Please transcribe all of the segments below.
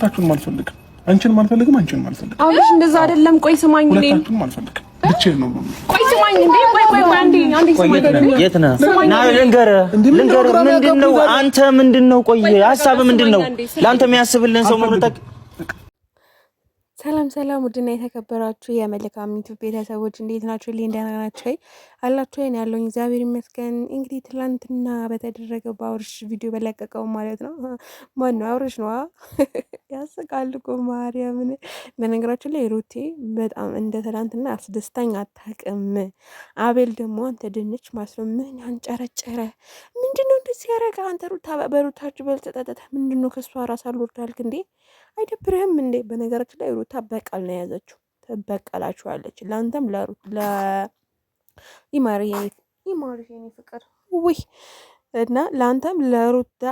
ሁለታችሁንም አልፈልግም። አንቺንም አልፈልግም፣ አንቺንም አልፈልግም። አብርሽ እንደዛ አይደለም። ቆይ ስማኝ፣ ሁለታችሁንም አልፈልግም። ብቻዬን ነው። ቆይ ስማኝ እንዴ! ቆይ አንዴ ስማኝ። የት ነህ? ና ልንገርህ። ምንድነው አንተ? ምንድነው? ቆይ ሀሳብህ ምንድነው? ለአንተ የሚያስብልን ሰው መምረጥ። ሰላም ውድና የተከበራችሁ የመልካም ዩቲዩብ ቤተሰቦች እንዴት ናችሁ? ደህና ናችሁ አላችሁ? እኔ ያለሁኝ እግዚአብሔር ይመስገን። እንግዲህ ትላንትና በተደረገው በአብርሽ ቪዲዮ በለቀቀው ማለት ነው። ማን ነው? አብርሽ ነው። ያስቃል እኮ ማርያምን። በነገራችን ላይ ሩቴ በጣም እንደ ትላንትና አስደስታኝ አታውቅም። አቤል ደግሞ አንተ ድንች ማስሎ ምን አንጨረጨረ? ምንድነው እንደዚህ ያደረገ? አንተ ሩታ በሩታችሁ በልተጠጠተ ምንድነው? ከሷ ራስ አልወርዳልክ እንዴ? አይደብርህም እንዴ? በነገራችን ላይ ሩታ በቀል ነው የያዘችው። ትበቀላችኋለች። ለአንተም ይማር የኔ ፍቅር ውይ እና ለአንተም ለሩታ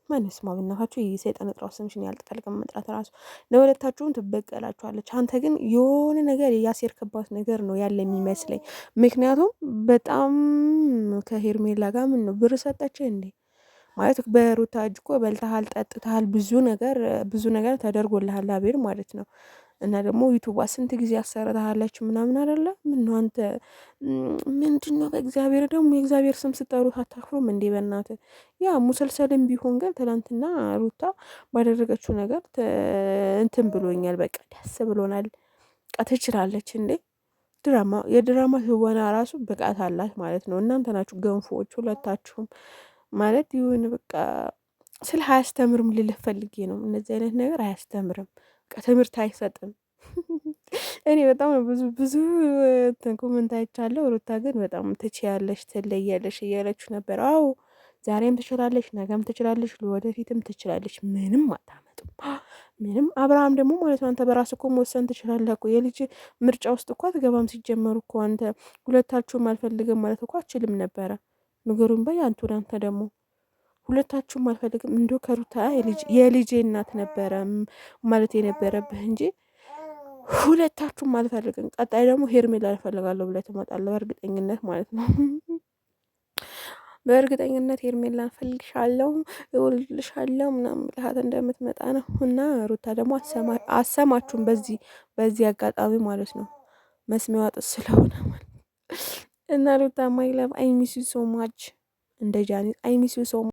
ማንስ ማብናችሁ የሰይጣን ጥራው ስምሽን ያልጠልቀም መጥራት ራሱ ለሁለታችሁም ትበቀላችኋለች። አንተ ግን የሆነ ነገር ያሴርክባት ነገር ነው ያለ የሚመስለኝ። ምክንያቱም በጣም ከሄርሜላ ጋር ምን ነው ብር ሰጠች እንዴ? ማለት በሩታ እጅ እኮ በልተሃል፣ ጠጥተሃል፣ ብዙ ነገር ተደርጎልሃል አቤል ማለት ነው። እና ደግሞ ዩቱባ ስንት ጊዜ አሰርተሃለች ምናምን አይደለ? ምን ነው አንተ ምንድነው? በእግዚአብሔር ደግሞ የእግዚአብሔር ስም ስጠሩት አታፍሩም እንዴ? በእናትህ ያ ሙሰልሰልም ቢሆን ግን ትናንትና ሩታ ባደረገችው ነገር እንትን ብሎኛል። በቃ ደስ ብሎናል። ትችላለች እንዴ! የድራማ ህወና ራሱ ብቃት አላት ማለት ነው። እናንተ ናችሁ ገንፎዎች ሁለታችሁም ማለት ይሁን በቃ ስለ አያስተምርም ልልህ ፈልጌ ነው። እነዚህ አይነት ነገር አያስተምርም፣ ትምህርት አይሰጥም። እኔ በጣም ብዙ ኮመንት አይቻለሁ። ሩታ ግን በጣም ትችያለሽ፣ ትለያለሽ እያለች ነበር። አዎ ዛሬም ትችላለሽ፣ ነገም ትችላለሽ፣ ለወደፊትም ትችላለሽ። ምንም አታመጡም፣ ምንም። አብርሃም ደግሞ ማለት ነው አንተ በራስህ እኮ መወሰን ትችላለህ እኮ። የልጅ ምርጫ ውስጥ እኮ አትገባም ሲጀመሩ እኮ። አንተ ሁለታችሁም አልፈልግም ማለት እኮ አችልም ነበረ። ንገሩን በይ አንተ ደግሞ ሁለታችሁም አልፈልግም። እንዶ ከሩታ የልጄ እናት ነበረ ማለት የነበረብህ እንጂ ሁለታችሁም አልፈልግም። ቀጣይ ደግሞ ሄርሜላ እፈልጋለሁ ብለህ ትመጣለህ በእርግጠኝነት ማለት ነው። በእርግጠኝነት ሄርሜላ እፈልግሻለሁ፣ እወልድልሻለሁ ምናምን ብለሃት እንደምትመጣ ነው። እና ሩታ ደግሞ አሰማችሁም በዚህ አጋጣሚ ማለት ነው። መስሚያዋ ጥስ ስለሆነ ማለት እና ሩታ ማይ ላቭ አይ ሚስ ዩ ሶ ማች እንደ ጃኒ አይ ሚስ ዩ ሶ